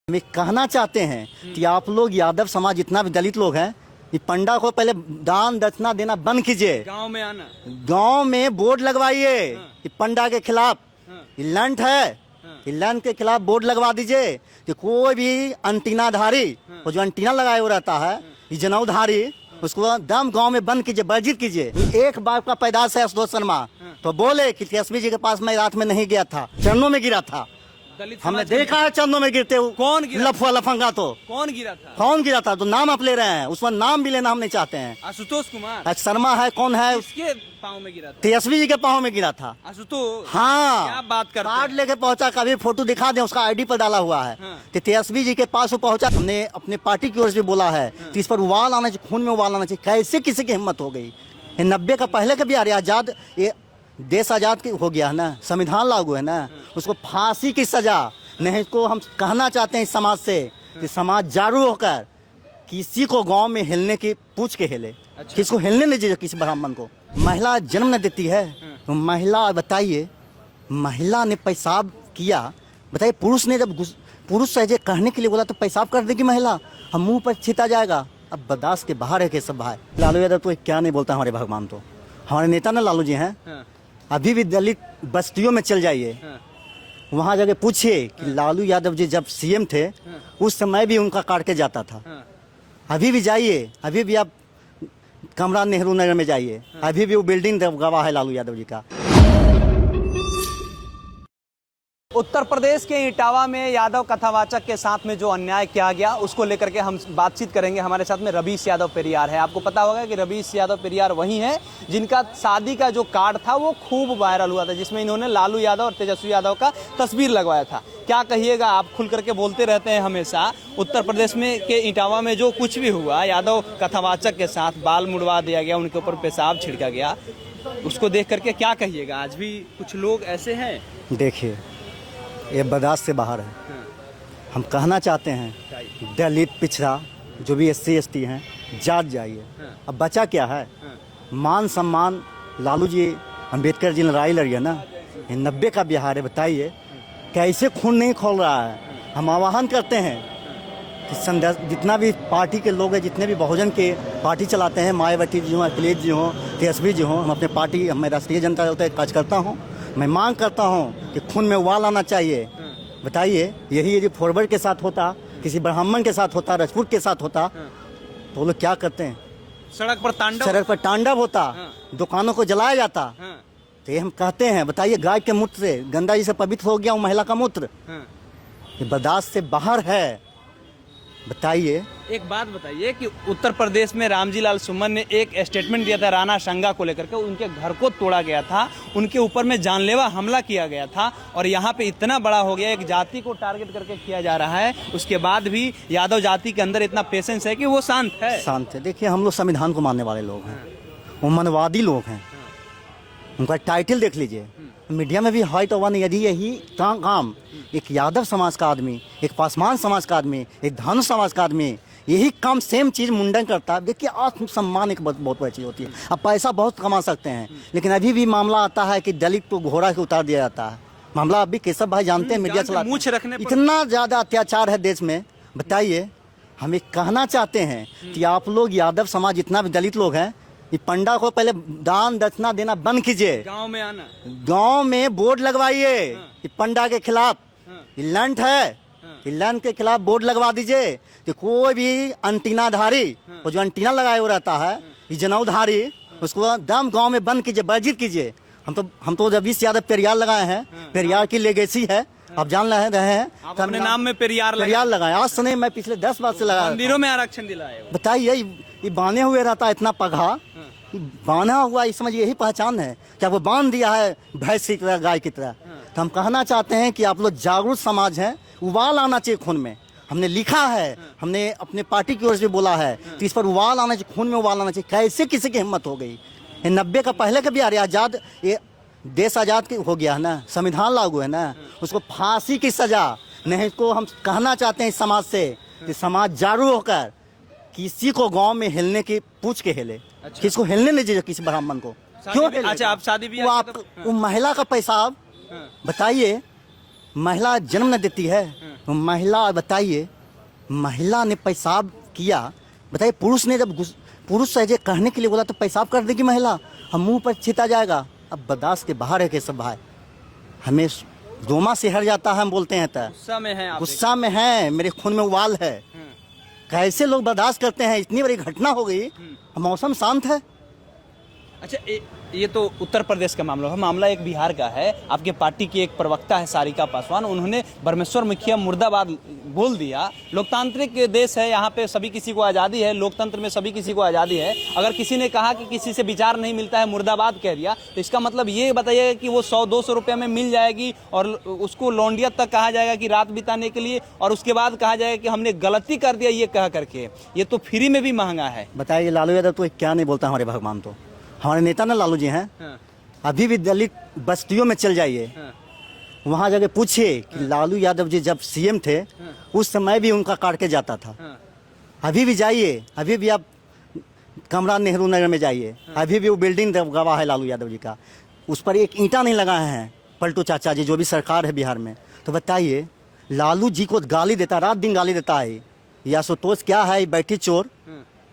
हम कहना चाहते हैं कि आप लोग यादव समाज जितना भी दलित लोग हैं, ये पंडा को पहले दान दक्षिणा देना बंद कीजिए। गांव में आना, गांव में बोर्ड लगवाइए कि पंडा के खिलाफ ये लंट है, ये लंट के खिलाफ बोर्ड लगवा दीजिए कि कोई भी अंटीनाधारी, वो जो अंटीना लगाए हुआ रहता है, ये जनेऊधारी, उसको दम गांव में बंद कीजिए, वर्जित कीजिए। एक बाप का पैदाश है आशुतोष शर्मा, तो बोले कि एसपी जी के पास मैं रात में नहीं गया था, चरणों में गिरा था। हमने देखा है चरणों में गिरते हुए। कौन गिरा? लफुआ लफंगा। तो कौन गिरा था? कौन गिरा था? तो नाम आप ले रहे हैं, उसमें नाम भी लेना हम नहीं चाहते हैं। आशुतोष कुमार शर्मा है, कौन है? उसके पाँव में गिरा था। तेजस्वी जी के पाँव में गिरा था। आशुतोष, हाँ, क्या बात करते कार्ड हैं? लेके पहुंचा, कभी फोटो दिखा दे, उसका आईडी पर डाला हुआ है। तो तेजस्वी जी के पास वो पहुंचा। हमने अपने पार्टी की ओर से बोला है कि इस पर उबाल आना चाहिए, खून में उबाल आना चाहिए। कैसे किसी की हिम्मत हो गई? ये 90 का पहले का भी आ रहा है, आजाद, ये देश आजाद हो गया है ना, संविधान लागू है ना, उसको फांसी की सजा नहीं। को हम कहना चाहते हैं इस समाज से कि समाज जागरूक होकर किसी को गांव में हिलने की पूछ के हिले। अच्छा। किसको हिलने नहीं चाहिए, किसी ब्राह्मण को। महिला जन्म न देती है तो महिला, बताइए, महिला ने पेशाब किया, बताइए, पुरुष ने जब पुरुष सहजे कहने के लिए बोला तो पेशाब कर देगी महिला, हम मुंह पर छीटा जाएगा। अब बर्दाश्त के बाहर है कि सब भाई। लालू यादव तो क्या नहीं बोलता हमारे भगवान, तो हमारे नेता ना लालू जी हैं। अभी भी दलित बस्तियों में चल जाइए, वहाँ जाके पूछिए कि लालू यादव जी जब सीएम थे उस समय भी उनका काट के जाता था। अभी भी जाइए, अभी भी आप कमरा नेहरू नगर में जाइए, अभी भी वो बिल्डिंग गवाह है लालू यादव जी का। उत्तर प्रदेश के इटावा में यादव कथावाचक के साथ में जो अन्याय किया गया उसको लेकर के हम बातचीत करेंगे। हमारे साथ में रवीश यादव पेरियार है। आपको पता होगा कि रवीश यादव पेरियार वही हैं जिनका शादी का जो कार्ड था वो खूब वायरल हुआ था, जिसमें इन्होंने लालू यादव और तेजस्वी यादव का तस्वीर लगवाया था। क्या कहिएगा, आप खुल करके बोलते रहते हैं हमेशा। उत्तर प्रदेश में के इटावा में जो कुछ भी हुआ, यादव कथावाचक के साथ बाल मुड़वा दिया गया, उनके ऊपर पेशाब छिड़का गया, उसको देख करके क्या कहिएगा? आज भी कुछ लोग ऐसे हैं। देखिए, ये बर्दाश्त से बाहर है। हम कहना चाहते हैं दलित पिछड़ा जो भी SC ST हैं, जात जाइए। अब बचा क्या है? मान सम्मान। लालू जी, अंबेडकर जी लड़ाई लड़ी है ना, ये 90 का बिहार है। बताइए कैसे खून नहीं खोल रहा है? हम आह्वान करते हैं कि जितना भी पार्टी के लोग हैं, जितने भी बहुजन के पार्टी चलाते हैं, मायावती जी हों, अखिलेश जी हों, तेजस्वी जी हों, हम अपने पार्टी, मैं राष्ट्रीय जनता दल का कार्यकर्ता हूँ, मैं मांग करता हूं कि खून में उबाल आना चाहिए। बताइए, यही यदि फॉरवर्ड के साथ होता, किसी ब्राह्मण के साथ होता, राजपूत के साथ होता, तो वो लोग क्या करते हैं? सड़क पर तांडव होता, दुकानों को जलाया जाता। तो ये हम कहते हैं, बताइए, गाय के मूत्र से, गंगा जी से पवित्र हो गया वो महिला का मूत्र, ये बर्दाश्त से बाहर है। बताइए, एक बात बताइए कि उत्तर प्रदेश में रामजी लाल सुमन ने एक स्टेटमेंट दिया था राणा संगा को लेकर के, उनके घर को तोड़ा गया था, उनके ऊपर में जानलेवा हमला किया गया था, और यहाँ पे इतना बड़ा हो गया, एक जाति को टारगेट करके किया जा रहा है। उसके बाद भी यादव जाति के अंदर इतना पेशेंस है कि वो शांत है। देखिए, हम लोग संविधान को मानने वाले लोग हैं, वो मनवादी लोग हैं। उनका टाइटल देख लीजिए, मीडिया में भी हाइट ओवर। यदि यही काम एक यादव समाज का आदमी, एक पासवान समाज का आदमी, एक धानु समाज का आदमी यही काम सेम चीज़ मुंडन करता है। देखिए, आत्मसम्मान एक बहुत बड़ी चीज़ होती है। अब पैसा बहुत कमा सकते हैं, लेकिन अभी भी मामला आता है कि दलित को घोड़ा के उतार दिया जाता है। मामला अभी केशव भाई जानते हैं, मीडिया चलाते हैं। इतना ज़्यादा अत्याचार है देश में। बताइए, हम एक कहना चाहते हैं कि आप लोग यादव समाज जितना भी दलित लोग हैं, ये पंडा को पहले दान दक्षिणा देना बंद कीजिए। गांव में आना, गांव में बोर्ड लगवाइए कि पंडा के खिलाफ ये लंट है, ये लंट के खिलाफ बोर्ड लगवा दीजिए कि कोई भी अंटीनाधारी, वो जो अंटीना लगाए हुआ रहता है, ये जनेऊधारी, उसको दम गांव में बंद कीजिए, वर्जित कीजिए। हम तो रवीश यादव पेरियार लगाए हैं, पेरियार की लेगेसी है, आप जान रहे हैं। अपने नाम में पेरियार लगाए, आज से नहीं, मैं पिछले 10 बार से लगा। मंदिरों में आरक्षण दिलाए। बताइए, ये बांधे हुए रहता है इतना पगहा, बांधा हुआ, इस समझ यही पहचान है क्या? वो बांध दिया है भैंस की तरह, गाय की तरह। तो हम कहना चाहते हैं कि आप लोग जागरूक समाज हैं, उबाल आना चाहिए खून में। हमने लिखा है, हमने अपने पार्टी की ओर से बोला है कि इस पर उबाल आना चाहिए, खून में उबाल आना चाहिए। कैसे किसी की हिम्मत हो गई? ये 90 का पहले का भी आ रहा है, आजाद, ये देश आजाद हो गया है ना, संविधान लागू है ना, उसको फांसी की सजा नहीं। को हम कहना चाहते हैं इस समाज से कि समाज जागरूक होकर किसी को गांव में हिलने की पूछ के हिले। अच्छा। किसको हिलने नहीं चाहिए, किसी ब्राह्मण को क्यों? अच्छा, आप शादी भी वो महिला का पेशाब, बताइए, महिला जन्म न देती है तो महिला, बताइए, महिला ने पेशाब किया, बताइए, पुरुष ने जब पुरुष सहजे कहने के लिए बोला तो पेशाब कर देगी महिला, हम मुंह पर छीटा जाएगा। अब बर्दाश्त के बाहर है केशव भाई, हमें दोमा से हट जाता है, हम बोलते हैं तो गुस्सा में है, गुस्सा में है, मेरे खून में उबाल है। कैसे लोग बर्दाश्त करते हैं? इतनी बड़ी घटना हो गई, मौसम शांत है। अच्छा, ये तो उत्तर प्रदेश का मामला है, मामला एक बिहार का है। आपके पार्टी की एक प्रवक्ता है सारिका पासवान, उन्होंने परमेश्वर मुखिया मुर्दाबाद बोल दिया। लोकतांत्रिक देश है, यहाँ पे सभी किसी को आज़ादी है, लोकतंत्र में सभी किसी को आज़ादी है। अगर किसी ने कहा कि किसी से विचार नहीं मिलता है, मुर्दाबाद कह दिया, तो इसका मतलब ये बताइए कि वो 100-200 रुपये में मिल जाएगी और उसको लौंडिया तक कहा जाएगा कि रात बिताने के लिए, और उसके बाद कहा जाएगा कि हमने गलती कर दिया ये कह करके। ये तो फ्री में भी महंगा है। बताइए, लालू यादव तो क्या नहीं बोलता हमारे भगवान, तो हमारे नेता ना लालू जी हैं। अभी भी दलित बस्तियों में चल जाइए, वहाँ जाके पूछिए कि लालू यादव जी जब सीएम थे उस समय भी उनका काट के जाता था। अभी भी जाइए, अभी भी आप कमरा नेहरू नगर में जाइए, अभी भी वो बिल्डिंग गवाह है लालू यादव जी का, उस पर एक ईंटा नहीं लगाए हैं पलटू चाचा जी, जो भी सरकार है बिहार में। तो बताइए, लालू जी को गाली देता, रात दिन गाली देता है। या आशुतोष क्या है, बैठी चोर,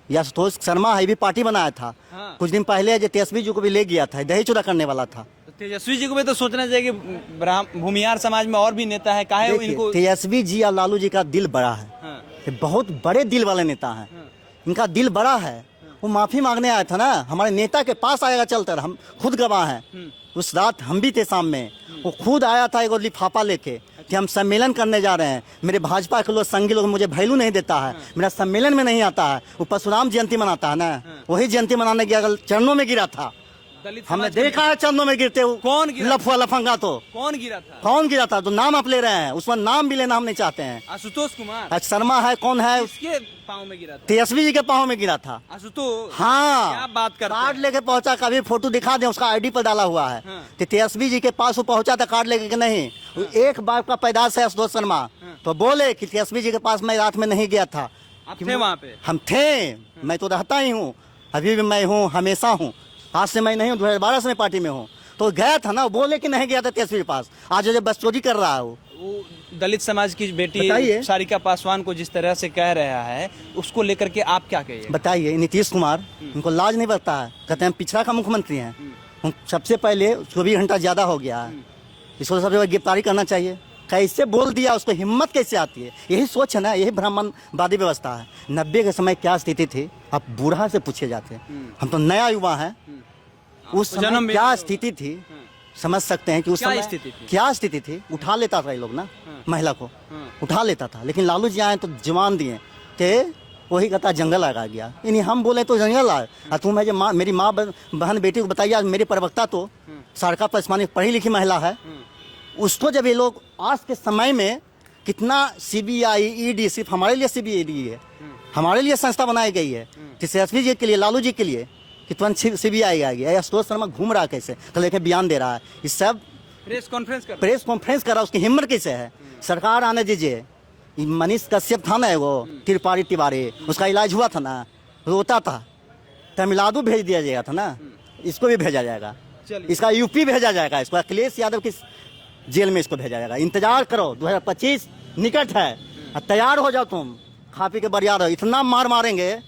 या आशुतोष शर्मा है, भी पार्टी बनाया था। कुछ दिन पहले तेजस्वी जी को भी ले गया था, दही चूड़ा करने वाला था। तो तेजस्वी जी को भी तो सोचना चाहिए कि भूमिहार समाज में और भी नेता है, काहे इनको। तेजस्वी जी और लालू जी का दिल बड़ा है, ये बहुत बड़े दिल वाले नेता हैं, इनका दिल बड़ा है। वो माफी मांगने आया था ना, हमारे नेता के पास आएगा चलकर, हम खुद गवाह हैं। उस रात हम भी थे सामने, वो खुद आया था एक लिफाफा लेके कि हम सम्मेलन करने जा रहे हैं। मेरे भाजपा के लोग, संघी लोग मुझे वैल्यू नहीं देता है, मेरा सम्मेलन में नहीं आता है। वो परशुराम जयंती मनाता है ना, वही जयंती मनाने गया, चरणों में गिरा था। हमने देखा है चरणों में गिरते हुए। कौन गिरा? लफुआ लफंगा। तो कौन गिरा था? कौन गिरा था? तो नाम आप ले रहे हैं, उसमें नाम भी लेना हम नहीं चाहते हैं। आशुतोष कुमार शर्मा है, कौन है? उसके पाँव में गिरा था, तेजस्वी जी के पाँव में गिरा था। आशुतोष, हाँ, क्या बात करते हैं? कार्ड लेके पहुंचा, कभी फोटो दिखा दे, उसका आईडी पर डाला हुआ है। तो तेजस्वी जी के पास वो पहुंचा था कार्ड लेके कि नहीं, एक बार का पैदाश है आशुतोष शर्मा, तो बोले कि तेजस्वी जी के पास मैं रात में नहीं गया था। आप थे वहाँ पे? हम थे, मैं तो रहता ही हूँ, अभी भी मैं हूँ, हमेशा हूँ। आज से मैं नहीं हूँ, 2012 से मैं पार्टी में हूँ, तो गया था ना, बोले कि नहीं गया था तेजस्वी के पास। आज जब बस चोरी कर रहा है वो दलित समाज की बेटी सारिका पासवान को जिस तरह से कह रहा है, उसको लेकर के आप क्या कहिए? बताइए, नीतीश कुमार, उनको लाज नहीं बरता है, कहते हैं पिछड़ा का मुख्यमंत्री हैं। सबसे पहले 24 घंटा ज़्यादा हो गया है, इसको सबसे पहले गिरफ्तारी करना चाहिए। कैसे बोल दिया, उसको हिम्मत कैसे आती है? यही सोच है ना, यही ब्राह्मणवादी व्यवस्था है। 90 के समय क्या स्थिति थी, अब बूढ़ा से पूछे जाते, हम तो नया युवा हैं, उस समय क्या स्थिति थी समझ सकते हैं कि उस समय क्या स्थिति थी। उठा लेता था ये लोग ना, महिला को उठा लेता था। लेकिन लालू जी आए तो जवान दिए थे, वही कहता जंगल लगा गया। यानी हम बोले तो जंगल आए, और तुम है जो माँ, मेरी माँ बहन बेटी को बताइए। मेरी प्रवक्ता तो सारिका पासवान पढ़ी लिखी महिला है, उसको जब ये लोग आज के समय में कितना CBI ED, सिर्फ हमारे लिए CBI ED है, हमारे लिए संस्था बनाई गई है, तेजस्वी जी के लिए, लालू जी के लिए, कि तुरंत CBI आ गया। आशुतोष शर्मा घूम रहा कैसे, तो लेके बयान दे रहा है, इस सब प्रेस कॉन्फ्रेंस कर रहा है, उसकी हिम्मत कैसे है? सरकार आने दीजिए। मनीष कश्यप था ना, वो तिवारी, उसका इलाज हुआ था ना, रोता था, तमिलनाडु भेज दिया जाएगा था ना, इसको भी भेजा जाएगा, इसका UP भेजा जाएगा, इसको अखिलेश यादव की जेल में इसको भेजा जाएगा। इंतजार करो, 2025 निकट है, तैयार हो जाओ तुम, खा पी के बरियार हो, इतना मार मारेंगे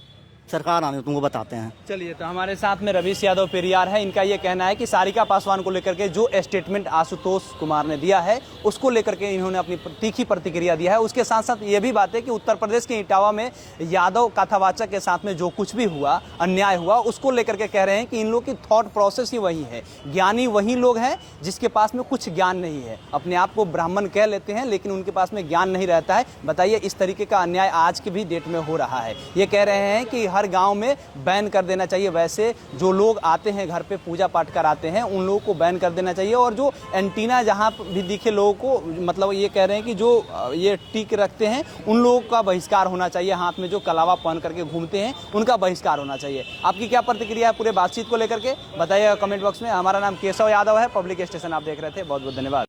सरकार आने, तुमको बताते हैं। चलिए, तो हमारे साथ में रवीश यादव पेरियार है। इनका ये कहना है कि सारिका पासवान को लेकर के जो स्टेटमेंट आशुतोष कुमार ने दिया है, उसको लेकर के इन्होंने अपनी तीखी प्रतिक्रिया दिया है। उसके साथ साथ ये भी बात है कि उत्तर प्रदेश के इटावा में यादव कथावाचक के साथ में जो कुछ भी हुआ, अन्याय हुआ, उसको लेकर के कह रहे हैं कि इन लोग की थॉट प्रोसेस ही वही है। ज्ञानी वही लोग हैं जिसके पास में कुछ ज्ञान नहीं है, अपने आप को ब्राह्मण कह लेते हैं, लेकिन उनके पास में ज्ञान नहीं रहता है। बताइए, इस तरीके का अन्याय आज की भी डेट में हो रहा है। ये कह रहे हैं कि हर गांव में बैन कर देना चाहिए। वैसे जो लोग आते हैं घर पे पूजा पाठ कराते हैं, उन लोगों को बैन कर देना चाहिए। और जो एंटीना जहां भी दिखे लोगों को, मतलब ये कह रहे हैं कि जो ये टीक रखते हैं, उन लोगों का बहिष्कार होना चाहिए। हाथ में जो कलावा पहन करके घूमते हैं, उनका बहिष्कार होना चाहिए। आपकी क्या प्रतिक्रिया है पूरे बातचीत को लेकर के? बताइएगा कमेंट बॉक्स में। हमारा नाम केशव यादव है, पब्लिक स्टेशन आप देख रहे थे। बहुत बहुत धन्यवाद।